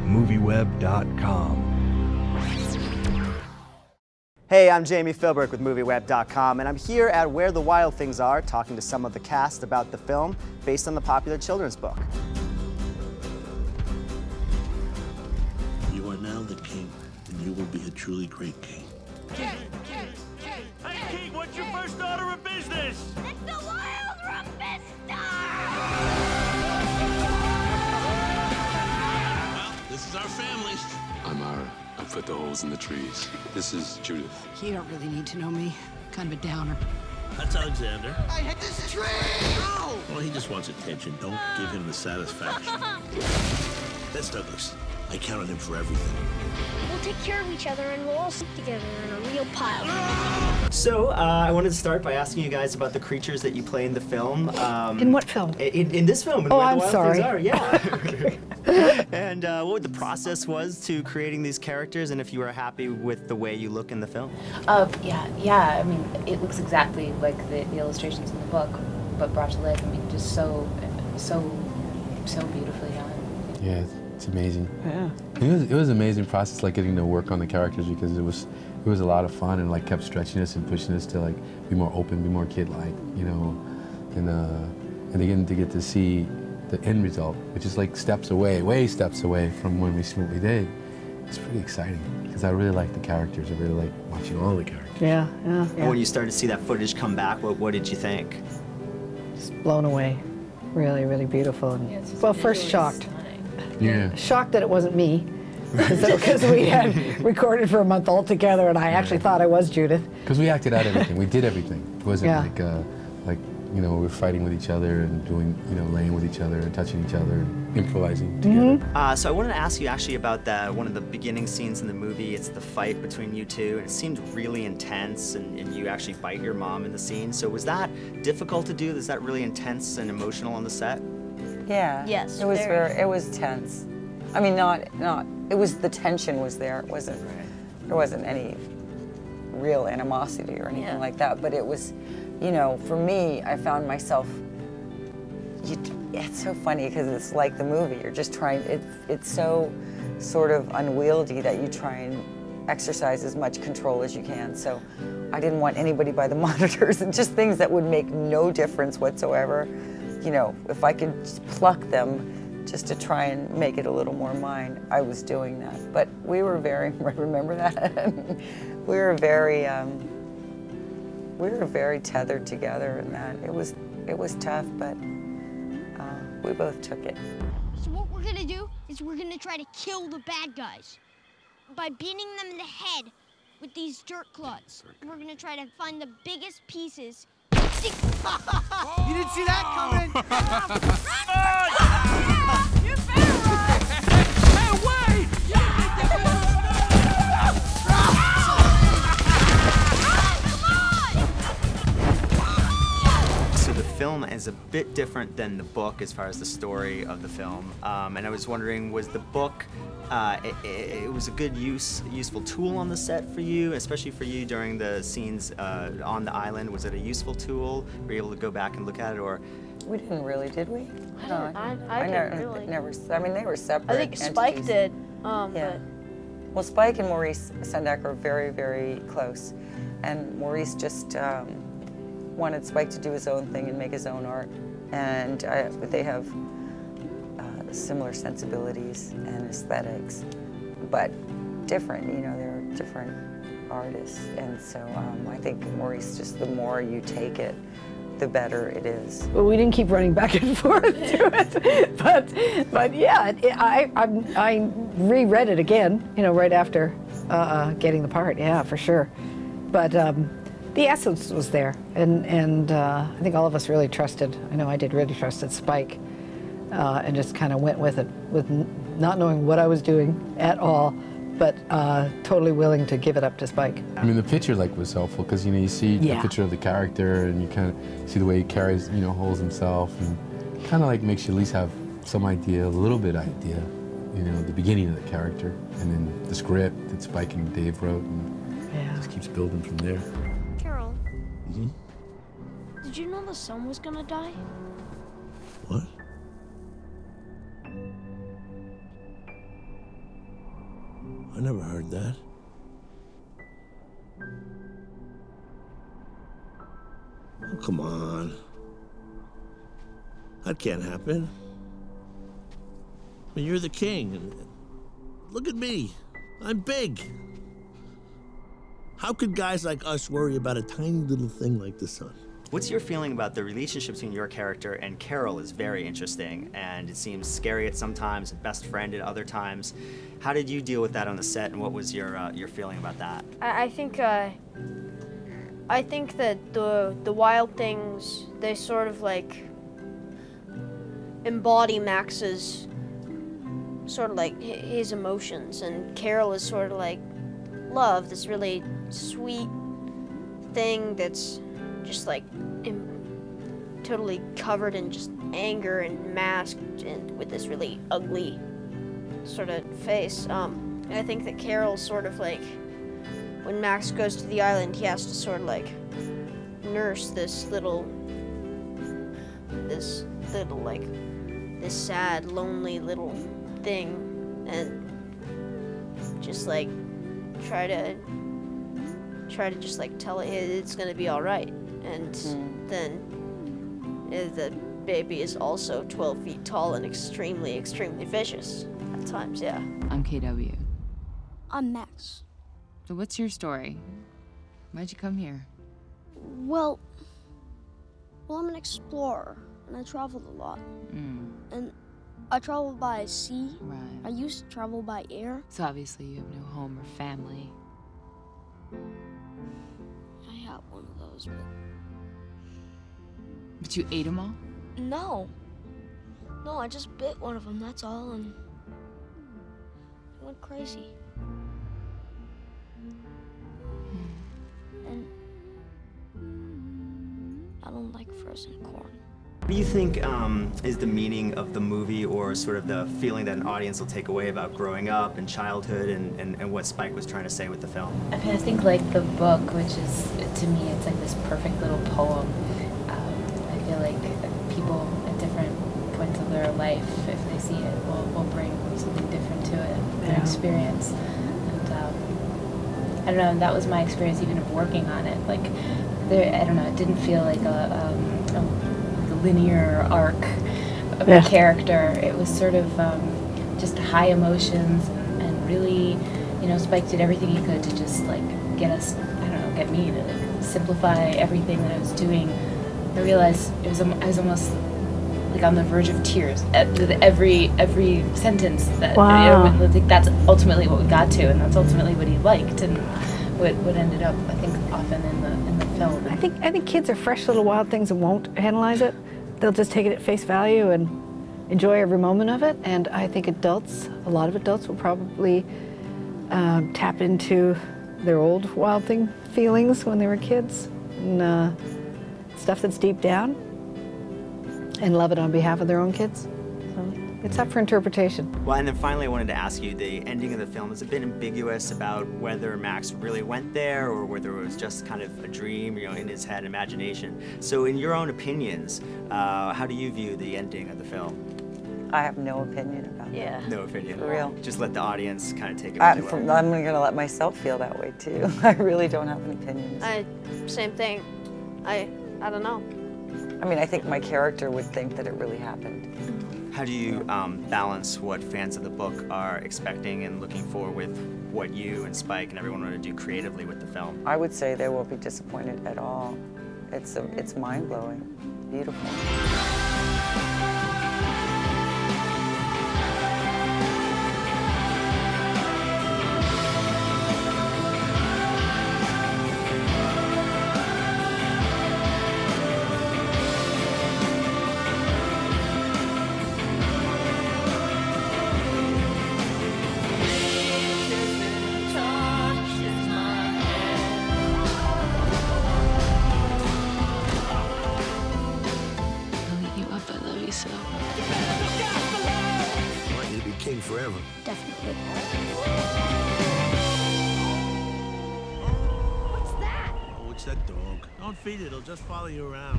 MovieWeb.com. Hey, I'm Jamie Philbrick with MovieWeb.com, and I'm here at Where the Wild Things Are, talking to some of the cast about the film based on the popular children's book. You are now the king, and you will be a truly great king. King! Hey, King, what's your first order of business? It's the Wild Rumbista! Well, this is our family. I'm Ira. I put the holes in the trees. This is Judith. You don't really need to know me. Kind of a downer. That's Alexander. I hate this tree! Oh! Well, he just wants attention. Don't give him the satisfaction. That's Douglas. I count on him for everything. We'll take care of each other and we'll all sit together in a real pile. So, I wanted to start by asking you guys about the creatures that you play in the film. In what film? In this film. In Oh, Where I'm the Wild sorry. Things Are. Yeah. And what the process was to creating these characters, and if you were happy with the way you look in the film? Yeah. I mean, it looks exactly like the illustrations in the book, but brought to life. I mean, just so beautifully done. Yeah, it's amazing. Yeah. It was an amazing process, like getting to work on the characters, because it was a lot of fun and like kept stretching us and pushing us to like be more open, be more kid-like, you know, and again to get to see the end result, which is like steps away from when we see what we did. It's pretty exciting because I really like the characters. I really like watching all the characters. Yeah. And when you started to see that footage come back, what did you think? Just blown away. Really, really beautiful. And, well, first shocked. Yeah. Shocked that it wasn't me, because we had recorded for a month altogether, and I actually thought I was Judith. Because we acted out everything. We did everything. It wasn't like you know, we're fighting with each other and doing, you know, laying with each other and touching each other and improvising together. So I wanted to ask you actually about one of the beginning scenes in the movie. It's the fight between you two, and it seemed really intense, and you actually bite your mom in the scene. So was that difficult to do? Was that really intense and emotional on the set? Yeah. Yes, It was very. it was tense. I mean, it was, the tension was there. It wasn't, there wasn't any real animosity or anything like that, but it was, you know, for me, I found myself, it's so funny because it's like the movie. You're just trying, it's so sort of unwieldy that you try and exercise as much control as you can. So I didn't want anybody by the monitors, and just things that would make no difference whatsoever. You know, if I could pluck them just to try and make it a little more mine, I was doing that. But we were very, remember that? we were very tethered together in that. It was tough, but we both took it. So what we're gonna do is we're gonna try to kill the bad guys by beating them in the head with these dirt clods. We're gonna try to find the biggest pieces. You didn't see that coming? You better run! Hey, wait! So the film is a bit different than the book as far as the story of the film. And I was wondering, was the book, it was a good useful tool on the set for you, especially for you during the scenes on the island? Was it a useful tool? Were you able to go back and look at it, or? We didn't really, did we? No, I didn't really. Never. I mean, they were separate. I think Spike entities. did. Yeah. Well, Spike and Maurice Sendak are very, very close, and Maurice just wanted Spike to do his own thing and make his own art, and they have similar sensibilities and aesthetics, but different. You know, they're different artists, and so I think Maurice, just the more you take it, the better it is. Well, we didn't keep running back and forth to it, but yeah, I reread it again, you know, right after getting the part. Yeah, for sure. But the essence was there, and I think all of us really trusted. I know I did really trusted Spike, and just kind of went with it, with not knowing what I was doing at all, but totally willing to give it up to Spike. I mean, the picture was helpful because, you know, you see the picture of the character and you kind of see the way he carries, you know, holds himself, and kind of makes you at least have some idea, a little bit idea, you know, the beginning of the character, and then the script that Spike and Dave wrote, and it just keeps building from there. Carol, did you know the sun was gonna die? What? I never heard that. Oh, come on. That can't happen. I mean, you're the king. And look at me. I'm big. How could guys like us worry about a tiny little thing like the sun? What's your feeling about the relationship between your character and Carol is very interesting, and it seems scary at some times, best friend at other times. How did you deal with that on the set, and what was your feeling about that? I think that the wild things, they sort of like embody Max's sort of like his emotions, and Carol is sort of like love, this really sweet thing that's just like totally covered in just anger and masked and with this really ugly sort of face. I think that Carol's sort of like, when Max goes to the island, he has to sort of like nurse this sad, lonely little thing, and just like try to just like tell it it's gonna be all right. And then the baby is also 12 feet tall and extremely, extremely vicious at times, yeah. I'm KW. I'm Max. So what's your story? Why'd you come here? Well, I'm an explorer, and I traveled a lot. And I traveled by sea. Right. I used to travel by air. So obviously you have no home or family. I have one of those, But you ate them all? No, I just bit one of them, that's all, and it went crazy. And I don't like frozen corn. What do you think is the meaning of the movie, or sort of the feeling that an audience will take away about growing up and childhood, and what Spike was trying to say with the film? I mean, I think like the book, which is, to me, it's like this perfect little poem. I feel like people at different points of their life, if they see it, will bring something different to it, their experience. And I don't know, and that was my experience even of working on it. Like, I don't know, it didn't feel like a linear arc of a character. It was sort of just high emotions, and really, you know, Spike did everything he could to just like get us, I don't know, get me to like simplify everything that I was doing. I realized I was almost like on the verge of tears with every sentence that, I think that's ultimately what we got to, and that's ultimately what he liked, and what ended up, I think, often in the film. I think kids are fresh little wild things and won't analyze it. They'll just take it at face value and enjoy every moment of it. And I think adults, a lot of adults, will probably tap into their old wild thing feelings when they were kids, and stuff that's deep down, and love it on behalf of their own kids. So it's up for interpretation. Well, and then finally I wanted to ask you, the ending of the film is a bit ambiguous about whether Max really went there or whether it was just kind of a dream, you know, in his head, imagination. So in your own opinions, how do you view the ending of the film? I have no opinion about that. No opinion. For real. Just let the audience kind of take it. I'm going to let myself feel that way too. I really don't have an opinion. Same thing. I don't know. I mean, I think my character would think that it really happened. How do you balance what fans of the book are expecting and looking for with what you and Spike and everyone want to do creatively with the film? I would say they won't be disappointed at all. It's mind-blowing, beautiful. King forever. Definitely. What's that? Oh, it's that dog. Don't feed it, it'll just follow you around.